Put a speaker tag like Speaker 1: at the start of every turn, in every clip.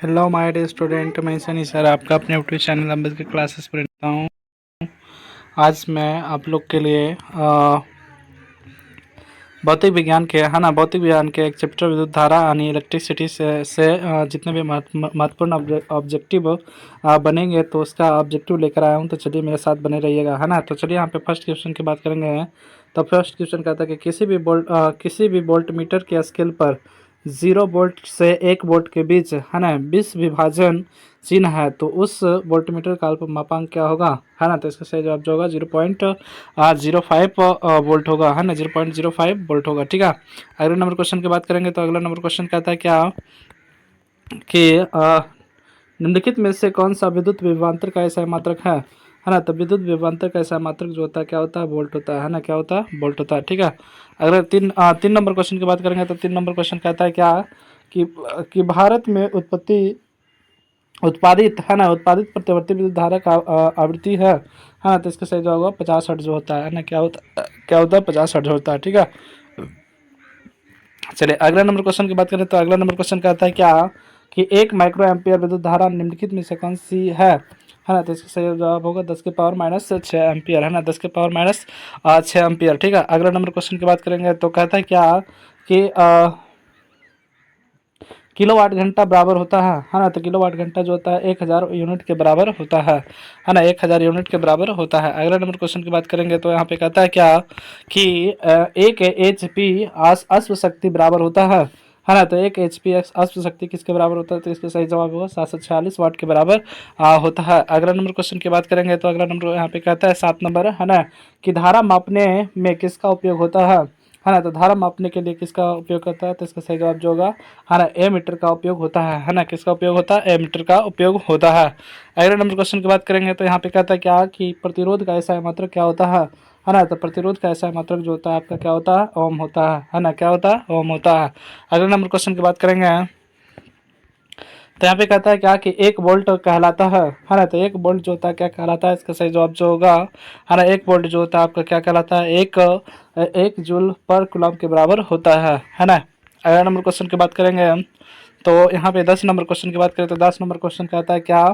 Speaker 1: Hello my dear student, मैं Sunny sir आपका अपने यूट्यूब चैनल अम्बेद के क्लासेस पर रहता हूँ। आज मैं आप लोग के लिए भौतिक विज्ञान के एक चैप्टर विद्युत धारा यानी इलेक्ट्रिसिटी से जितने भी महत्वपूर्ण ऑब्जेक्टिव बनेंगे तो उसका ऑब्जेक्टिव लेकर आया हूँ। तो चलिए मेरे साथ बने रहिएगा, है ना। तो चलिए यहाँ पे फर्स्ट क्वेश्चन की बात करेंगे। तो फर्स्ट क्वेश्चन कहता है कि किसी भी वोल्ट मीटर के स्केल पर 0 वोल्ट से 1 वोल्ट के बीच, है ना, 20 विभाजन चिन्ह है, तो उस वोल्टमीटर का अल्प मापांक क्या होगा, है ना। तो इसका सही जवाब जो होगा 0.05 वोल्ट होगा, है ना, 0.05 वोल्ट होगा। ठीक है, अगले नंबर क्वेश्चन की बात करेंगे। तो अगला नंबर क्वेश्चन कहता है क्या कि निम्नलिखित में से कौन सा विद्युत विभवांतर का ऐसा मात्रक है ना। तो विद्युत विभवांतर का ऐसा मात्रक जो होता है क्या होता है, वोल्ट होता है ना। क्या होता है, वोल्ट होता है। ठीक है, अगर तीन नंबर क्वेश्चन की बात करेंगे तो 3 नंबर क्वेश्चन कहता है क्या कि भारत में उत्पादित, है ना, उत्पादित प्रतिवर्ती विद्युत धारा का आवृत्ति है ना। तो इसका सही जवाब होगा 50 हर्ट्ज जो होता है ना। क्या होता है 50 हर्ट्ज होता है। ठीक है, चलिए अगला नंबर क्वेश्चन की बात करें। तो अगला नंबर क्वेश्चन कहता है क्या कि 1 माइक्रो एम्पियर विद्युत धारा निम्नलिखित में से कौन सी है ना। तो इसका सही जवाब होगा 10⁻⁶ एम्पियर, है ना, 10⁻⁶ एम्पियर। ठीक है, अगला नंबर क्वेश्चन की बात करेंगे। तो कहता है क्या कि किलोवाट घंटा बराबर होता है ना। तो किलोवाट घंटा जो होता है 1000 यूनिट के बराबर होता है ना, 1000 यूनिट के बराबर होता है। अगला नंबर क्वेश्चन की बात करेंगे। तो यहाँ पे कहता है क्या कि 1 HP अश्व शक्ति बराबर होता है ना। तो 1 HP अश्व शक्ति किसके बराबर होता है। तो इसका सही जवाब होगा 746 वाट के बराबर होता है। अगला नंबर क्वेश्चन की बात करेंगे। तो अगला नंबर यहाँ पे कहता है 7 नंबर, है ना, कि धारा मापने में किसका उपयोग होता है ना। तो धारा मापने के लिए किसका उपयोग करता है। तो इसका सही जवाब जो होगा, है ना, एमीटर का उपयोग होता है ना। किसका उपयोग होता है, एमीटर का उपयोग होता है। अगले नंबर क्वेश्चन की बात करेंगे। तो यहाँ पे कहता है क्या कि प्रतिरोध का ऐसा मात्रक क्या होता है ना। तो प्रतिरोध का ऐसा मात्रक जो होता है आपका क्या होता है, ओम होता है ना। क्या होता है, ओम होता है। अगले नंबर क्वेश्चन की बात करेंगे। तो यहाँ पे कहता है क्या कि 1 वोल्ट कहलाता है ना। तो 1 वोल्ट जो होता है क्या कहलाता है। इसका सही जवाब जो होगा, है ना, 1 वोल्ट जो होता है आपका क्या कहलाता है, एक जूल पर कूलम के बराबर होता है ना। अगला नंबर क्वेश्चन की बात करेंगे हम। तो यहाँ पे 10 नंबर क्वेश्चन की बात करें। तो 10 नंबर क्वेश्चन कहता है क्या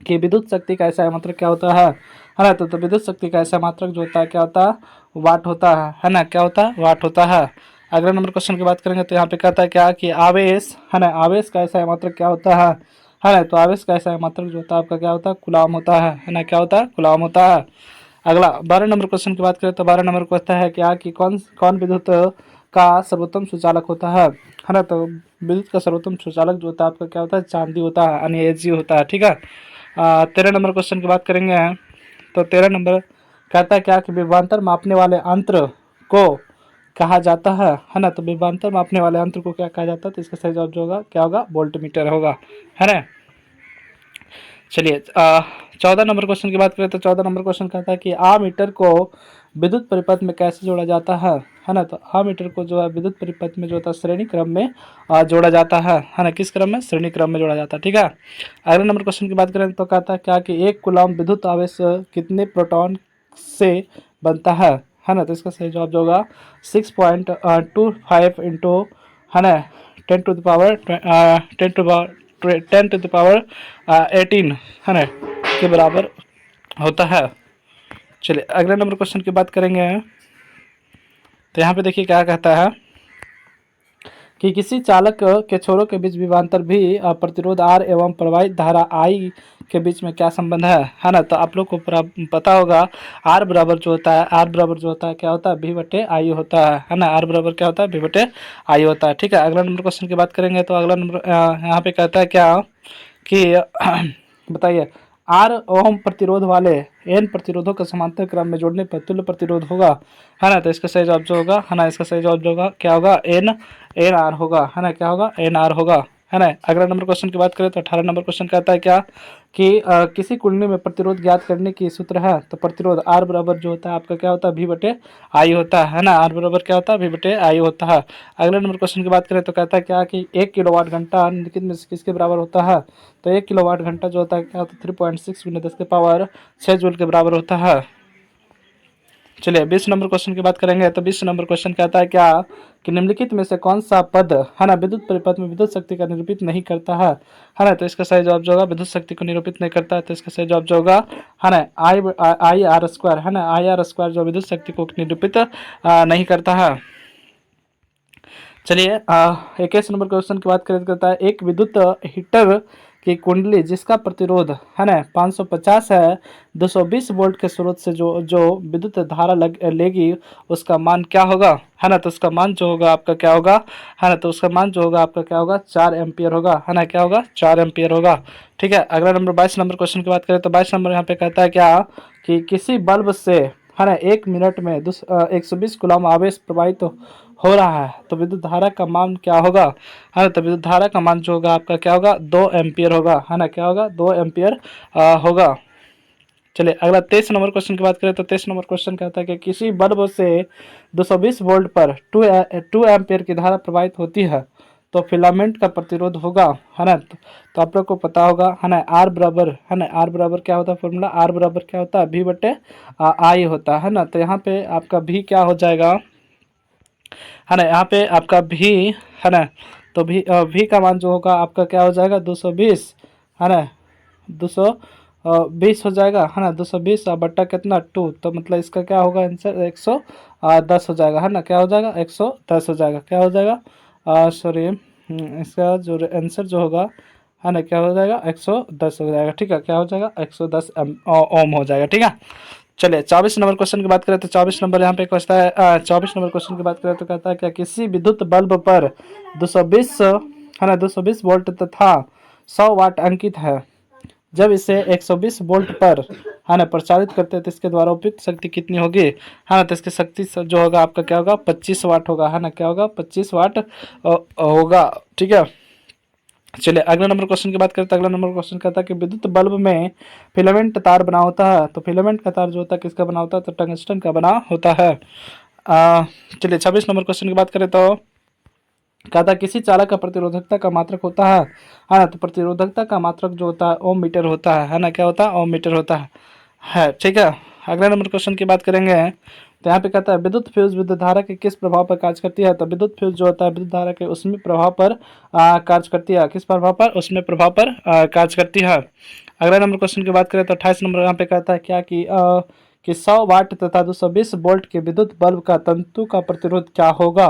Speaker 1: कि विद्युत शक्ति का ऐसा मात्रक क्या होता है ना। तो विद्युत शक्ति का ऐसा मात्रक जो होता है क्या होता है, वाट होता है ना। क्या होता है, वाट होता है। अगले नंबर क्वेश्चन की बात करेंगे। तो यहाँ पे कहता है क्या कि आवेश, है ना, आवेश का ऐसा मात्रक क्या होता है ना। तो आवेश का ऐसा मात्रक जो होता है आपका क्या होता है, कूलम होता है ना। क्या होता है, कूलम होता है। अगला 12 नंबर क्वेश्चन की बात करें। तो 12 नंबर कहता है क्या कि कौन कौन विद्युत का सर्वोत्तम सुचालक होता है ना। तो विद्युत का सर्वोत्तम सुचालक जो होता है आपका क्या होता है, चांदी होता है यानी Ag होता है। ठीक है, 13 नंबर क्वेश्चन की बात करेंगे। तो 13 नंबर कहता है क्या कि विभवांतर मापने वाले यंत्र को कहा जाता है ना। तो विभवांतर मापने वाले यंत्र को क्या कहा जाता है। तो इसका सही जवाब जो होगा क्या होगा, वोल्टमीटर होगा, है ना। चलिए 14 नंबर क्वेश्चन की बात करें। तो 14 नंबर क्वेश्चन कहता है कि मीटर को विद्युत परिपथ में कैसे जोड़ा जाता है ना। तो मीटर को जो है विद्युत परिपथ में जो होता है श्रेणी क्रम में जोड़ा जाता है ना। किस क्रम में, श्रेणी क्रम में जोड़ा जाता है। ठीक है, अगले नंबर क्वेश्चन की बात करें। तो कहता है क्या कि 1 कूलम विद्युत आवेश कितने प्रोटॉन से बनता है ना। तो इसका सही जवाब जो होगा 6.25 इंटू, है ना, 10 टू द पावर 18, है ना, के बराबर होता है। चलिए अगले नंबर क्वेश्चन की बात करेंगे। तो यहाँ पे देखिए क्या कहता है कि किसी चालक के छोरों के बीच विभवांतर भी प्रतिरोध R एवं प्रवाहित धारा I के बीच में क्या संबंध है ना। तो आप लोग को पता होगा R बराबर जो होता है, R बराबर जो होता है क्या होता है, V/I होता है ना। R बराबर क्या होता है, V/I होता है। ठीक है, अगला नंबर क्वेश्चन की बात करेंगे। तो अगला नंबर यहाँ पे कहता है क्या कि बताइए, R ओम प्रतिरोध वाले N प्रतिरोधों को समांतर क्रम में जोड़ने पर तुल्य प्रतिरोध होगा, है ना। तो इसका सही जवाब जो होगा, है ना, इसका सही जवाब जो होगा क्या होगा, एन आर होगा, है ना। क्या होगा, एन आर होगा, है ना। अगला नंबर क्वेश्चन की बात करें। तो 18 नंबर क्वेश्चन कहता है क्या कि किसी कुंडली में प्रतिरोध ज्ञात करने की सूत्र है। तो प्रतिरोध R बराबर जो होता है आपका क्या होता है, V/I होता है ना। R बराबर क्या होता है, V/I होता है। अगले नंबर क्वेश्चन की बात करें। तो कहता है क्या कि 1 किलोवाट घंटा निम्नलिखित में से किसके बराबर होता है। तो 1 किलोवाट घंटा जो होता है क्या होता है, 3.6 × 10⁶ जूल के बराबर होता है। चलिए 20 नंबर क्वेश्चन की बात करेंगे। तो 20 नंबर क्वेश्चन कहता है क्या कि निम्नलिखित में से कौन सा पद है ना विद्युत परिपथ में विद्युत शक्ति का निरूपित नहीं करता है ना। तो इसका सही जवाब जो होगा विद्युत शक्ति को निरूपित नहीं करता है, तो इसका सही जवाब जो होगा है ना आई आर स्क्वायर है ना। आई आर स्क्वायर जो विद्युत शक्ति को निरूपित नहीं करता है। चलिए 21 नंबर क्वेश्चन की बात करें तो कहता है एक विद्युत हीटर की कुंडली जिसका प्रतिरोध है ना 550 है, 220 वोल्ट के स्रोत से जो जो विद्युत धारा लेगी उसका मान क्या होगा है ना। तो उसका मान जो होगा आपका क्या होगा है ना। तो उसका मान जो होगा आपका क्या होगा 4 एम्पियर होगा है ना। क्या होगा 4 एम्पियर होगा। ठीक है, अगला नंबर 22 नंबर क्वेश्चन की बात करें तो 22 नंबर यहाँ पे कहता है क्या कि किसी बल्ब से है ना 1 मिनट में 120 कूलम आवेश प्रवाहित हो रहा है, तो विद्युत धारा का मान क्या होगा है ना। तो विद्युत धारा का मान जो होगा आपका क्या होगा 2 एम्पियर होगा है ना। क्या होगा 2 एम्पियर होगा। चलिए अगला 23 नंबर क्वेश्चन की बात करें तो 23 नंबर क्वेश्चन कहता है कि किसी बल्ब से 220 वोल्ट पर 2 एम्पियर की धारा प्रवाहित होती है, तो फिलामेंट का प्रतिरोध होगा है ना। तो आप लोग को पता होगा है ना आर बराबर है ना। आर बराबर क्या होता है फॉर्मूला, आर बराबर क्या होता है V बटे आई होता है ना। तो यहाँ पे आपका भी क्या हो जाएगा है ना। यहाँ पे आपका भी है ना। तो भी का मान जो होगा आपका क्या हो जाएगा 220 है ना। 220 हो जाएगा है ना। 220 बट्टा कितना 2, तो मतलब इसका क्या होगा आंसर 110 हो जाएगा है ना। क्या हो जाएगा 110 हो जाएगा। क्या हो जाएगा सॉरी इसका जो आंसर जो होगा है ना क्या हो जाएगा 110 हो जाएगा। ठीक है, क्या हो जाएगा 110 ओम हो जाएगा। ठीक है, चलिए 24 नंबर क्वेश्चन की बात करें तो 24 नंबर यहाँ पे कहता है 24 नंबर क्वेश्चन की बात करें तो कहता है क्या किसी विद्युत बल्ब पर 220 है ना 220 वोल्ट तथा 100 वाट अंकित है, जब इसे 120 वोल्ट पर है ना प्रचारित करते हैं तो इसके द्वारा उपयुक्त शक्ति कितनी होगी है ना। तो इसकी शक्ति जो होगा आपका क्या होगा 25 वाट होगा है ना। क्या होगा 25 वाट होगा। ठीक है, चलिए अगला नंबर क्वेश्चन की बात करते हैं। अगला नंबर क्वेश्चन कहता है कि विद्युत बल्ब में फिलामेंट तार बना होता है, तो फिलामेंट का तार जो होता है किसका बना होता है, तो टंगस्टन का बना होता है। चलिए 26 नंबर क्वेश्चन की बात करें तो कहता है किसी चालक का प्रतिरोधकता का मात्रक होता है ना। तो प्रतिरोधकता का मात्रक जो होता है ओम मीटर होता है ना। क्या होता है ओम मीटर होता है। ठीक है, अगला नंबर क्वेश्चन की बात करेंगे तो यहाँ पे कहता है विद्युत फ्यूज विद्युत धारा के किस प्रभाव पर कार्य करती है। तो विद्युत फ्यूज जो होता है विद्युत धारा के उसमें प्रभाव पर कार्य करती है। किस प्रभाव पर, उसमें प्रभाव पर कार्य करती है। अगला नंबर क्वेश्चन की बात करें तो 28 नंबर यहाँ पे कहता है क्या कि 100 वाट तथा 220 वोल्ट के विद्युत बल्ब का तंतु का प्रतिरोध क्या होगा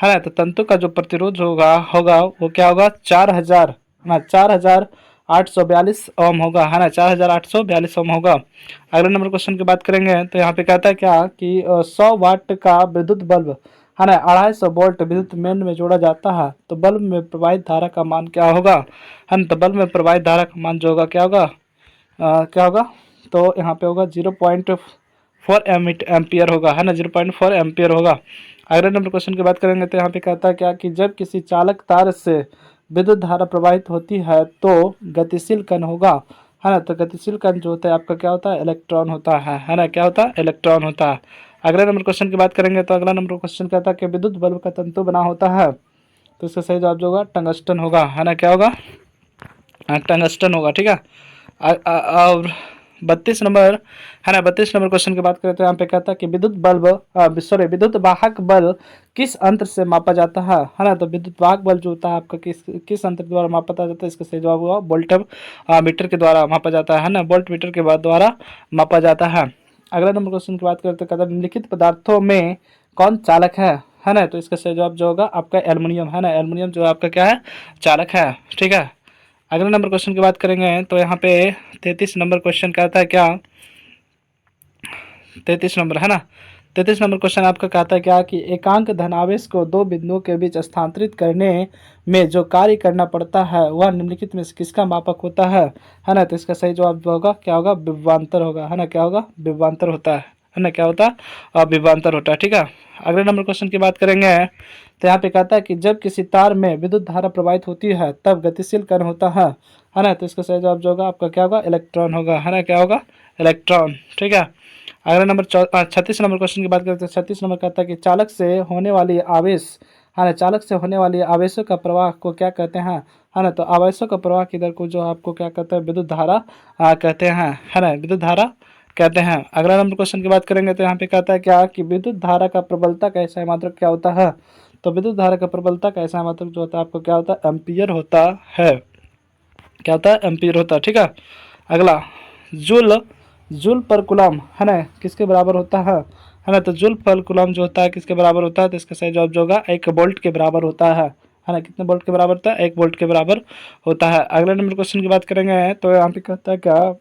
Speaker 1: है ना। तो तंतु का जो प्रतिरोध होगा होगा वो क्या होगा 4000 ना 4842 ओम होगा है ना। 4842 ओम होगा। अगले नंबर क्वेश्चन की बात करेंगे तो यहाँ पे कहता है क्या कि 100 वाट का विद्युत बल्ब है ना 250 वोल्ट विद्युत मेन में जोड़ा जाता है, तो बल्ब में प्रवाहित धारा का मान क्या होगा है ना। तो बल्ब में प्रवाहित धारा का मान जो होगा क्या होगा क्या होगा, तो यहाँ पे होगा 0.4 एम्पियर होगा है ना। 0.4 एम्पियर होगा। अगले नंबर क्वेश्चन की बात करेंगे तो यहाँ पे कहता है क्या कि जब किसी चालक तार से विद्युत धारा प्रवाहित होती है तो गतिशील कण होगा है ना। तो गतिशील कण जो होता है आपका क्या होता है इलेक्ट्रॉन होता है ना। क्या होता है इलेक्ट्रॉन होता है। अगले नंबर क्वेश्चन की बात करेंगे तो अगला नंबर क्वेश्चन कहता है कि विद्युत बल्ब का तंतु बना होता है, तो इसका सही जवाब जो होगा टंगस्टन होगा है ना। क्या होगा टंगस्टन होगा। ठीक है, और 32 नंबर है ना 32 नंबर क्वेश्चन की बात करें तो यहाँ पे कहता है कि विद्युत बल्ब विद्युत वाहक बल किस अंतर से मापा जाता है ना। तो विद्युत वाहक बल जो होता है आपका किस अंतर द्वारा मापा जाता है, इसका सही जवाब होगा वोल्ट मीटर के द्वारा मापा जाता है ना। वोल्ट मीटर के द्वारा मापा जाता है। अगला नंबर क्वेश्चन की बात करें तो कहता है निम्नलिखित पदार्थों में कौन चालक है ना। तो इसका सही जवाब जो होगा आपका एल्युमिनियम है ना। एल्युमिनियम जो आपका क्या है चालक है। ठीक है, अगले नंबर क्वेश्चन की बात करेंगे तो यहाँ पे 33 नंबर क्वेश्चन कहता है क्या 33 नंबर है ना। 33 नंबर क्वेश्चन आपका कहता है क्या कि एकांक धनावेश को दो बिंदुओं के बीच स्थानांतरित करने में जो कार्य करना पड़ता है वह निम्नलिखित में से किसका मापक होता है ना। तो इसका सही जवाब जो होगा क्या होगा विभवांतर होगा है ना। क्या होगा विभवांतर होता है ना। क्या होता है विभवांतर होता है। ठीक है, अगले नंबर क्वेश्चन की बात करेंगे तो यहाँ पे कहता है कि जब किसी तार में विद्युत धारा प्रवाहित होती है तब गतिशील कण होता है ना। तो इसका सही जवाब जो होगा आपका क्या होगा इलेक्ट्रॉन होगा है ना। क्या होगा इलेक्ट्रॉन। ठीक है, अगला नंबर 36 नंबर क्वेश्चन की बात करते हैं। 36 नंबर कहता है कि चालक से होने वाली आवेश है ना चालक से होने वाली आवेशों का प्रवाह को क्या कहते हैं है ना। तो आवेशों का प्रवाह की दर को जो आपको क्या कहते हैं विद्युत धारा कहते हैं है ना। विद्युत धारा कहते हैं। अगला नंबर क्वेश्चन की बात करेंगे तो यहाँ पे कहता है क्या कि विद्युत धारा का प्रबलता का ऐसा मात्रक क्या होता है। तो विद्युत धारा का प्रबलता का ऐसा मात्रक जो होता है आपको क्या होता है, एम्पियर होता है। क्या होता है, एम्पियर होता है। ठीक है, अगला जूल जूल पर कूलम है ना किसके बराबर होता है ना। तो जूल पर कूलम जो होता है किसके बराबर होता है, तो इसका सही जवाब जो होगा 1 वोल्ट के बराबर होता है ना। कितने वोल्ट के बराबर होता है, 1 वोल्ट के बराबर होता है। अगले नंबर क्वेश्चन की बात करेंगे तो यहाँ पे कहता है क्या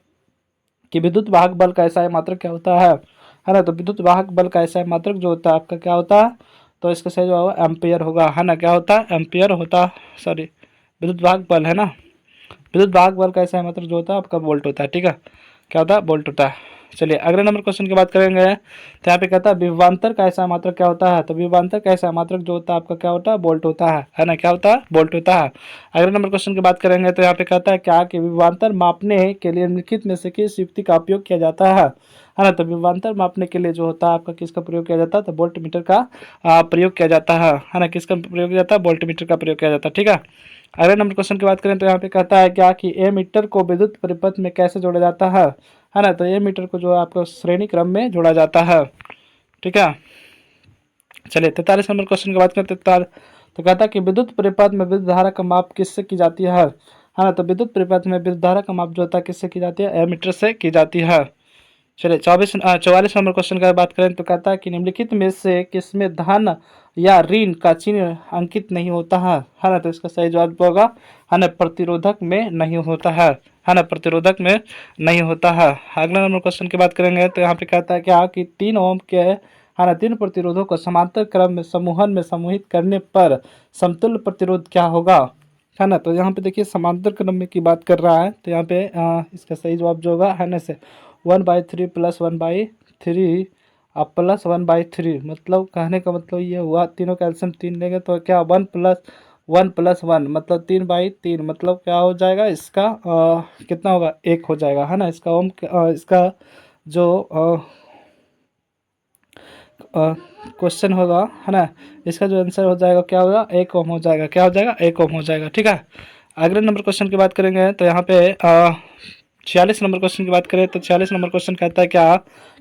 Speaker 1: कि विद्युत वाहक बल का ऐसा मात्रक क्या होता है ना। तो विद्युत वाहक बल का ऐसा मात्रक जो होता है आपका क्या होता है, तो इसका सही जवाब एम्पियर होगा है ना। क्या होता है, एम्पियर होता, सॉरी विद्युत वाहक बल है ना। विद्युत वाहक बल का ऐसा मात्रक जो होता है आपका वोल्ट होता है। ठीक है, क्या होता है, वोल्ट होता है। चलिए अगले नंबर क्वेश्चन की बात करेंगे तो यहाँ पे कहता है विभवांतर का ऐसा मात्रक क्या होता है। तो विभवांतर का ऐसा मात्रक जो होता है आपका क्या होता है, वोल्ट होता है ना। क्या होता है, वोल्ट होता है। अगले नंबर क्वेश्चन की बात करेंगे तो यहाँ पे कहता है क्या कि विभवांतर मापने के लिए निम्नलिखित में से किस युक्ति का उपयोग किया जाता है ना। तो विभवांतर मापने के लिए जो होता है आपका किसका प्रयोग किया जाता है, तो वोल्ट मीटर का प्रयोग किया जाता है ना। किसका प्रयोग किया जाता है, वोल्ट मीटर का प्रयोग किया जाता है। ठीक है, अगले नंबर क्वेश्चन की बात करें तो यहाँ पे कहता है क्या कि ए मीटर को विद्युत परिपथ में कैसे जोड़ा जाता है ना। तो ए मीटर को जो है आपको श्रेणी क्रम में जोड़ा जाता है। ठीक है, चलिए 43 नंबर क्वेश्चन की बात करते हैं। तो कहता है कि विद्युत परिपथ में विद्युत धारा का माप किससे की जाती है ना। तो विद्युत परिपथ में विद्युत धारा का माप जो होता है किससे की जाती है, ए मीटर से की जाती है। चलिए 44 नंबर क्वेश्चन की बात करें तो कहता है कि निम्नलिखित में से किसमें धन या ऋण का चिन्ह अंकित नहीं होता है ना। तो इसका सही जवाब होगा है ना, प्रतिरोधक में नहीं होता है ना, प्रतिरोधक में नहीं होता है। अगला नंबर क्वेश्चन की बात करेंगे तो यहाँ पे कहता है क्या कि 3 ओम के है ना 3 प्रतिरोधों को समांतर क्रम में समूहन में समूहित करने पर समतुल्य प्रतिरोध क्या होगा है ना। तो यहाँ पे देखिए समांतर क्रम में की बात कर रहा है, तो यहाँ पे इसका सही जवाब जो होगा है ना से 1/3 प्लस 1/3 अब प्लस 1/3, मतलब कहने का मतलब ये हुआ तीनों कैल्शियम 3 लेंगे तो क्या 1 प्लस 1 मतलब 3/3, मतलब क्या हो जाएगा इसका कितना होगा, 1 हो जाएगा है ना। इसका ओम इसका जो क्वेश्चन होगा है ना, इसका जो आंसर हो जाएगा क्या होगा, 1 ओम हो जाएगा। क्या हो जाएगा, 1 ओम हो जाएगा। ठीक है, अगले नंबर क्वेश्चन की बात करेंगे तो यहाँ पे 46 नंबर क्वेश्चन की बात करें तो 46 नंबर क्वेश्चन कहता है क्या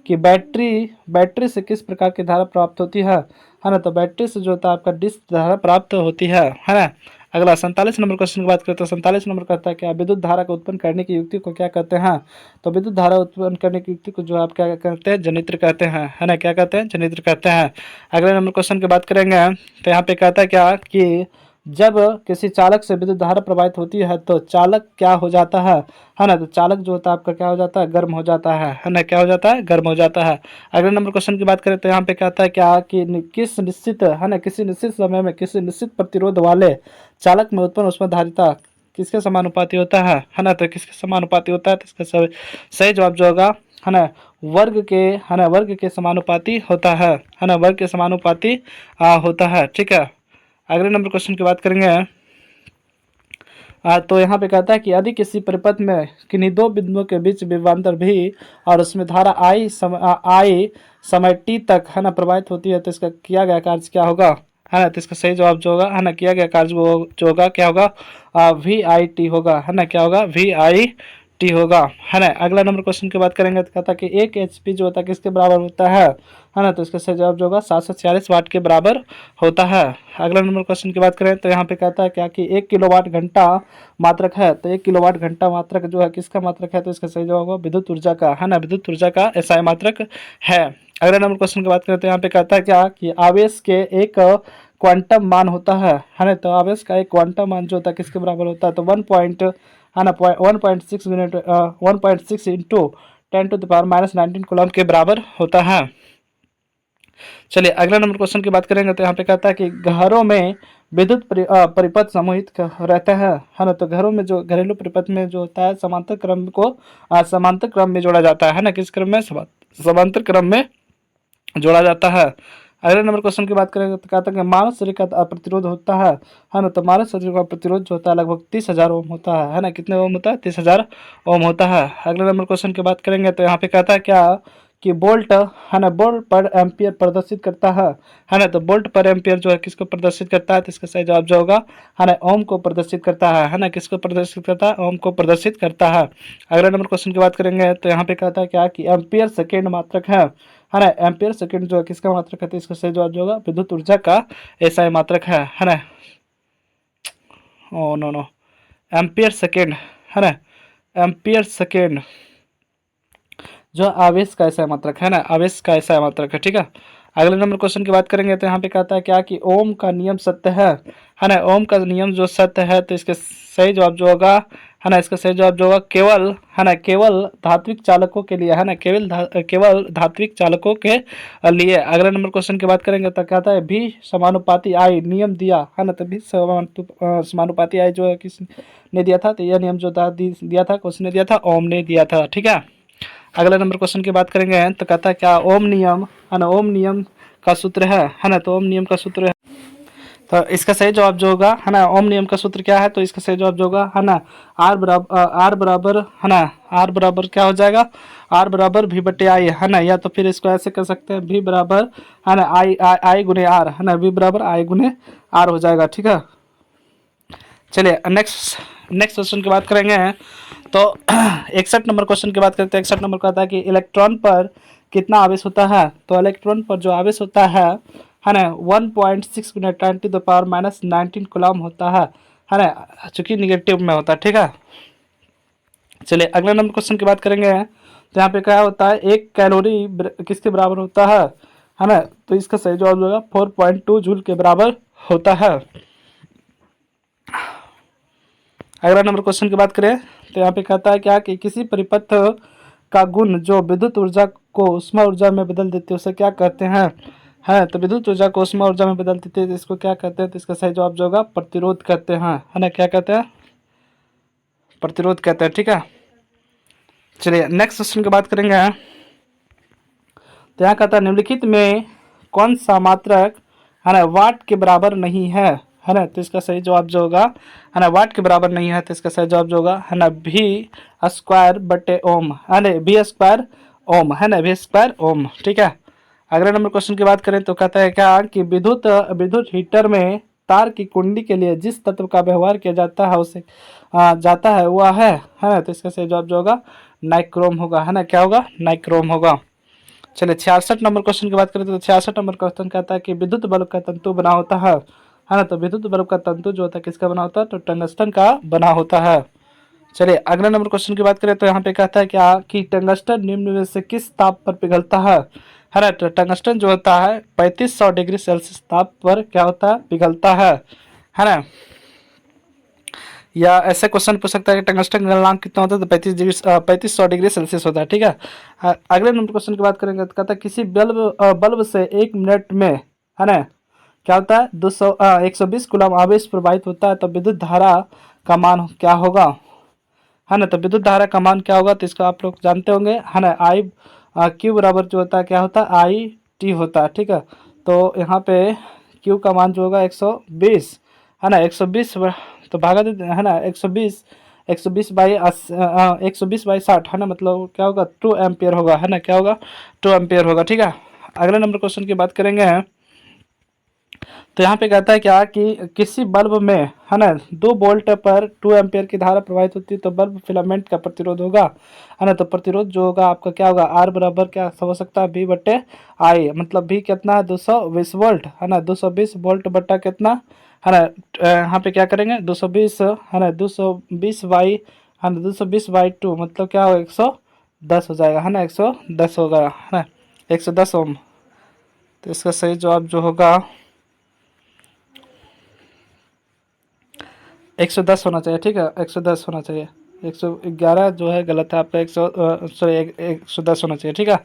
Speaker 1: कि बैटरी बैटरी से किस प्रकार की धारा प्राप्त होती है ना। तो बैटरी से जो होता है आपका डिस्क धारा प्राप्त होती है ना। अगला 47 नंबर क्वेश्चन की बात करें तो 47 नंबर कहता है क्या विद्युत धारा को उत्पन्न करने की युक्ति को क्या कहते हैं। तो विद्युत धारा उत्पन्न करने की युक्ति को जो आप क्या कहते हैं, जनित्र कहते हैं है ना। क्या कहते हैं, जनित्र कहते हैं। अगले नंबर क्वेश्चन की बात करेंगे तो यहाँ पे कहता है क्या कि जब किसी चालक से विद्युत धारा प्रवाहित होती है तो चालक क्या हो जाता है ना। तो चालक जो होता है आपका क्या हो जाता है, गर्म हो जाता है ना। क्या हो जाता है, गर्म हो जाता है। अगले नंबर क्वेश्चन की बात करें तो यहाँ पे कहता है क्या कि किस निश्चित है ना किसी निश्चित समय में किसी निश्चित प्रतिरोध वाले चालक में उत्पन्न ऊष्माधारिता किसके समानुपाती होता है ना। तो किसके समानुपाती होता है, तो इसका सही जवाब जो होगा है ना वर्ग के है ना वर्ग के समानुपाती होता है ना, वर्ग के समानुपाती होता है। ठीक है, अगले नंबर क्वेश्चन की बात करेंगे तो यहाँ पे कहता है कि यदि किसी परिपथ में किन्हीं दो बिंदुओं के बीच विभवांतर भी और उसमें धारा आई समय टी तक है ना प्रवाहित होती है तो इसका किया गया कार्य क्या होगा है ना। तो इसका सही जवाब जो होगा है ना, किया गया कार्य जो होगा क्या होगा, VIT होगा है ना। क्या होगा, VIT होगा है ना। अगला नंबर क्वेश्चन की बात करेंगे तो कहता है कि 1 HP जो होता है किसके बराबर होता है ना। तो इसका सही जवाब जो होगा 746 वाट के बराबर होता है। अगला नंबर क्वेश्चन की बात करें तो यहाँ पे कहता है क्या कि 1 किलोवाट घंटा मात्रक है। तो 1 किलोवाट घंटा मात्रक जो है किसका मात्रक है, तो इसका सही जवाब होगा विद्युत ऊर्जा का है ना, विद्युत ऊर्जा का ऐसा मात्रक है। अगला नंबर क्वेश्चन की बात करें तो यहाँ पे कहता है क्या कि आवेश के एक क्वांटम मान होता है ना। तो आवेश का एक क्वांटम मान जो होता है किसके बराबर होता है, तो 1.6 मिनट 1.6 इंटू 10⁻⁻19 कूलम के बराबर होता है। चलिए अगला नंबर क्वेश्चन की बात करेंगे तो यहाँ पे कहता है कि घरों में विद्युत परिपथ समूहित रहते हैं है ना। तो घरों में जो घरेलू परिपथ में जो होता है समांतर क्रम को समांतर क्रम में जोड़ा जाता है ना, किस क्रम में, समांतर क्रम में जोड़ा जाता है। अगले नंबर क्वेश्चन की बात करेंगे तो कहता है कि मानव शरीर का प्रतिरोध होता है ना। तो मानव शरीर का प्रतिरोध जो होता है लगभग 30,000 ओम होता है ना। कितने ओम होता है, 30,000 ओम होता है। अगले नंबर क्वेश्चन की बात करेंगे तो यहाँ पे कहता है क्या कि बोल्ट है ना बोल्ट पर एम्पियर प्रदर्शित करता है ना। तो बोल्ट पर एम्पियर जो है किसको प्रदर्शित करता है, तो इसका सही जवाब जो होगा है ना ओम को प्रदर्शित करता है ना। किसको प्रदर्शित करता है, ओम को प्रदर्शित करता है। अगला नंबर क्वेश्चन की बात करेंगे तो यहाँ पे कहता है क्या कि एम्पियर सेकेंड मात्रक है ना। एम्पियर सेकेंड जो है किसका मात्रक है, तो इसका सही जवाब जो होगा विद्युत ऊर्जा का ऐसा मात्रक है ना। Oh no no, ampere second है ना, एम्पियर सेकेंड जो आवेश का ऐसा मात्रक है ना, आवेश का ऐसा मात्रक है, ठीक है। अगले नंबर क्वेश्चन की बात करेंगे तो यहाँ पे कहता है क्या कि ओम का नियम सत्य है ना। ओम का नियम जो सत्य है तो इसके सही जवाब जो होगा है ना, इसका सही जवाब जो होगा केवल है ना, केवल धात्विक चालकों के लिए है ना, केवल धात्विक चालकों के लिए। अगले नंबर क्वेश्चन की बात करेंगे तो कहता है भी समानुपाती आई नियम दिया है ना। तो भी समानुपाती आई जो है किसने दिया था, तो यह नियम जो था दिया था, किसने दिया था, ओम ने दिया था, ठीक है। अगला नंबर क्वेश्चन की बात करेंगे तो कहता है क्या ओम नियम है ना, ओम नियम का सूत्र है ना। तो ओम नियम का सूत्र है, तो इसका सही जवाब जो होगा है ना, ओम नियम का सूत्र क्या है, तो इसका सही जवाब जो होगा है ना आर बराबर है ना, आर बराबर क्या हो जाएगा, आर बराबर भी बटे आई है ना। या तो फिर इसको ऐसे कर सकते हैं भी बराबर है ना आई गुने आर है ना, भी बराबर आई गुने आर हो जाएगा, ठीक है। चलिए नेक्स्ट क्वेश्चन की बात करेंगे तो 61 नंबर क्वेश्चन की बात करते हैं। 61 नंबर का आता है कि इलेक्ट्रॉन पर कितना आवेश होता है, तो इलेक्ट्रॉन पर जो आवेश होता है ना 1.6 गुना 10⁻⁻19 कूलम होता है ना, चूंकि निगेटिव में होता है, ठीक है। चलिए अगले नंबर क्वेश्चन की बात करेंगे तो यहाँ पे क्या होता है, एक कैलोरी किसके बराबर होता है ना। तो इसका सही जवाब होगा 4.2 जूल के बराबर होता है। अगला नंबर क्वेश्चन की बात करें तो यहाँ पे कहता है क्या कि किसी परिपथ का गुण जो विद्युत ऊर्जा को उष्मा ऊर्जा में बदल देते हैं उसे क्या कहते हैं, है तो विद्युत ऊर्जा को उष्मा ऊर्जा में बदल देते हैं तो इसको क्या कहते हैं, तो इसका सही जवाब जो होगा प्रतिरोध कहते हैं, है ना। क्या कहते हैं, प्रतिरोध कहते हैं, ठीक है। चलिए नेक्स्ट क्वेश्चन की बात करेंगे तो यहाँ कहता है निम्नलिखित में कौन सा मात्रक है ना वाट के बराबर नहीं है ना। तो इसका सही जवाब जो होगा है ना वाट के बराबर नहीं है, तो इसका सही जवाब जो होगा है ना भी स्क्वायर बटे ओम है ना, भी स्क्वायर ओम है ना, भी स्क्वायर ओम, ठीक है। अगले नंबर क्वेश्चन की बात करें तो कहता है क्या कि विद्युत हीटर में तार की कुंडी के लिए जिस तत्व का व्यवहार किया जाता है उसे जाता है वह है ना। तो इसका सही जवाब जो होगा नाइक्रोम होगा, है ना। क्या होगा, नाइक्रोम होगा। चलिए 66 नंबर क्वेश्चन की बात करें तो 66 नंबर क्वेश्चन कहता है कि विद्युत बल्ब का तंतु बना होता है ना। तो विद्युत बल्ब का तंतु जो होता है किसका बना होता है, तो टंगस्टन का बना होता है। चलिए अगले नंबर क्वेश्चन की बात करें तो यहाँ पे कहता है क्या कि टंगस्टन निम्न में से किस ताप पर पिघलता है ना। तो टंगस्टन जो होता है 3500 डिग्री सेल्सियस ताप पर क्या होता है, पिघलता है ना। या ऐसे क्वेश्चन पूछ सकता है कि टंगस्टन का गलनांक कितना होता है, तो 3500 डिग्री सेल्सियस होता है, ठीक है। अगले नंबर क्वेश्चन की बात करेंगे तो कहता है किसी बल्ब से 1 मिनट में है ना क्या होता है 120 कूलम आवेश प्रवाहित होता है, तो विद्युत धारा का मान क्या होगा, है ना। तो विद्युत धारा का मान क्या होगा, तो इसको आप लोग जानते होंगे है ना, आई क्यू बराबर जो होता है क्या होता है, आई टी होता है, ठीक है। तो यहाँ पे क्यू का मान जो होगा 120 है ना, 120 तो भागा देते है ना 120 120/60 है ना, मतलब क्या होगा 2 एम्पियर होगा, है ना। क्या होगा, 2 एम्पियर होगा, ठीक है। अगले नंबर क्वेश्चन की बात करेंगे तो यहाँ पे कहता है क्या कि किसी बल्ब में है ना 2 वोल्ट पर 2 एम्पियर की धारा प्रवाहित होती है, तो बल्ब फिलामेंट का प्रतिरोध होगा, है ना। तो प्रतिरोध जो होगा आपका क्या होगा, आर बराबर क्या हो सकता है, बी बटे आई, मतलब भी कितना है 220 वोल्ट है ना, 220 वोल्ट बटा कितना है ना। यहाँ पे क्या करेंगे 220 है ना, 220 बाई है ना 220/2 मतलब क्या होगा 110 हो जाएगा, है ना 110 होगा, है ना 110 ओम। तो इसका सही जवाब जो होगा 110 होना चाहिए, ठीक है 110 होना चाहिए, 111 जो है गलत है आपका, 110 होना चाहिए, ठीक है।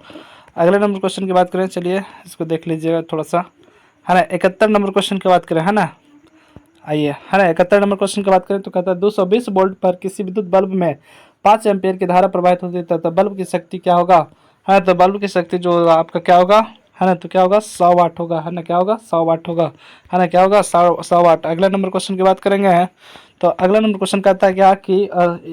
Speaker 1: अगले नंबर क्वेश्चन की बात करें, चलिए इसको देख लीजिएगा थोड़ा सा, है ना 71 नंबर क्वेश्चन की बात करें, है ना। आइए है ना 71 नंबर क्वेश्चन की बात करें तो कहता है 220 वोल्ट पर किसी विद्युत बल्ब में 5 एम्पियर की धारा प्रवाहित होती है, तो बल्ब की शक्ति क्या होगा, है तो बल्ब की शक्ति जो होगा आपका क्या होगा, है ना। तो क्या होगा 100 वाट होगा, है ना। क्या होगा 100 वाट होगा, है ना। क्या होगा 100 वाट। अगला नंबर क्वेश्चन की बात करेंगे तो अगला नंबर क्वेश्चन कहता है क्या कि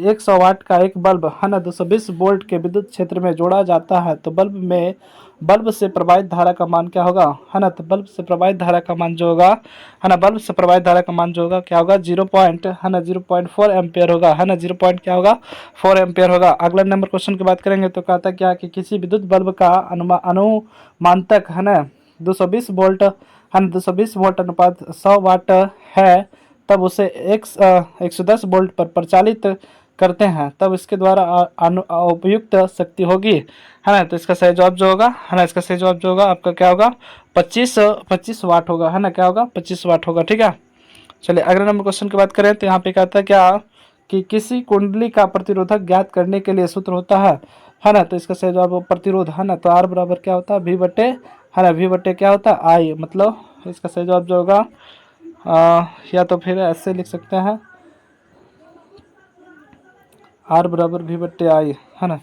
Speaker 1: 100 वाट का एक बल्ब है ना 220 वोल्ट के विद्युत क्षेत्र में जोड़ा जाता है, तो बल्ब से प्रवाहित धारा का मान क्या होगा, है ना। तो बल्ब से प्रवाहित धारा का मान जो होगा, है ना, बल्ब से प्रवाहित धारा का मान जो होगा क्या होगा, 0.4 एम्पियर होगा, है ना, 0 पॉइंट क्या होगा 4 एम्पियर होगा। अगला नंबर क्वेश्चन की बात करेंगे तो कहता क्या कि किसी विद्युत बल्ब का अनुमानतक, है ना, 220 वोल्ट, है ना, 220 वोल्ट अनुपात 100 वाट है, तब उसे 110 वोल्ट पर प्रचालित करते हैं, तब इसके द्वारा उपयुक्त शक्ति होगी, है ना। तो इसका सही जवाब जो होगा, है ना, इसका सही जवाब जो होगा आपका क्या होगा, 25 वाट होगा, है ना, क्या होगा 25 वाट होगा, ठीक है। चलिए अगले नंबर क्वेश्चन की बात करें तो यहाँ पे कहता है क्या कि किसी कुंडली का प्रतिरोधक ज्ञात करने के लिए सूत्र होता है ना। तो इसका सही जवाब प्रतिरोध, है ना। तो आर बराबर क्या होता है, वी बटे, है ना, वी बटे क्या होता है आई, मतलब इसका सही जवाब जो होगा या तो फिर ऐसे लिख सकते हैं आर बराबर वी बटे आई, है ना।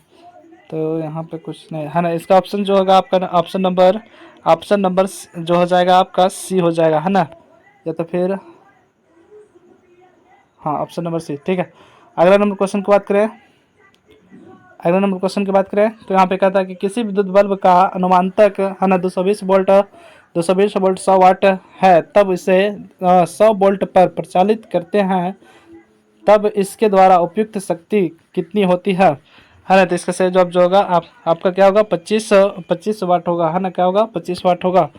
Speaker 1: तो यहाँ पे कुछ नहीं, है ना, इसका ऑप्शन जो होगा आपका ऑप्शन नंबर जो हो जाएगा आपका सी हो जाएगा, है ना, या तो फिर हाँ ऑप्शन नंबर सी, ठीक है। अगला नंबर क्वेश्चन की बात करें, अगला नंबर क्वेश्चन की बात करें तो यहाँ पे कहता है कि किसी विद्युत बल्ब का अनुमानतक, है ना, 220 वोल्ट 100 वाट है, तब इसे 100 वोल्ट पर प्रचालित करते हैं, तब इसके द्वारा उपयुक्त शक्ति कितनी होती है ना। तो इसका सही जवाब जो होगा आपका क्या होगा 25 वाट होगा, है ना, क्या होगा 25 वाट होगा।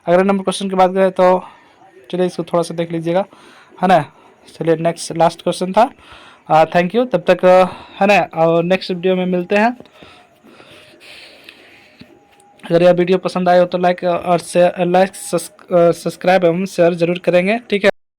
Speaker 1: अगले नंबर क्वेश्चन की बात करें तो चलिए इसको थोड़ा सा देख लीजिएगा, है ना। चलिए नेक्स्ट लास्ट क्वेश्चन था। थैंक यू, तब तक है ना, और नेक्स्ट वीडियो में मिलते हैं। अगर यह वीडियो पसंद आए हो तो लाइक और सब्सक्राइब एवं शेयर जरूर करेंगे, ठीक है।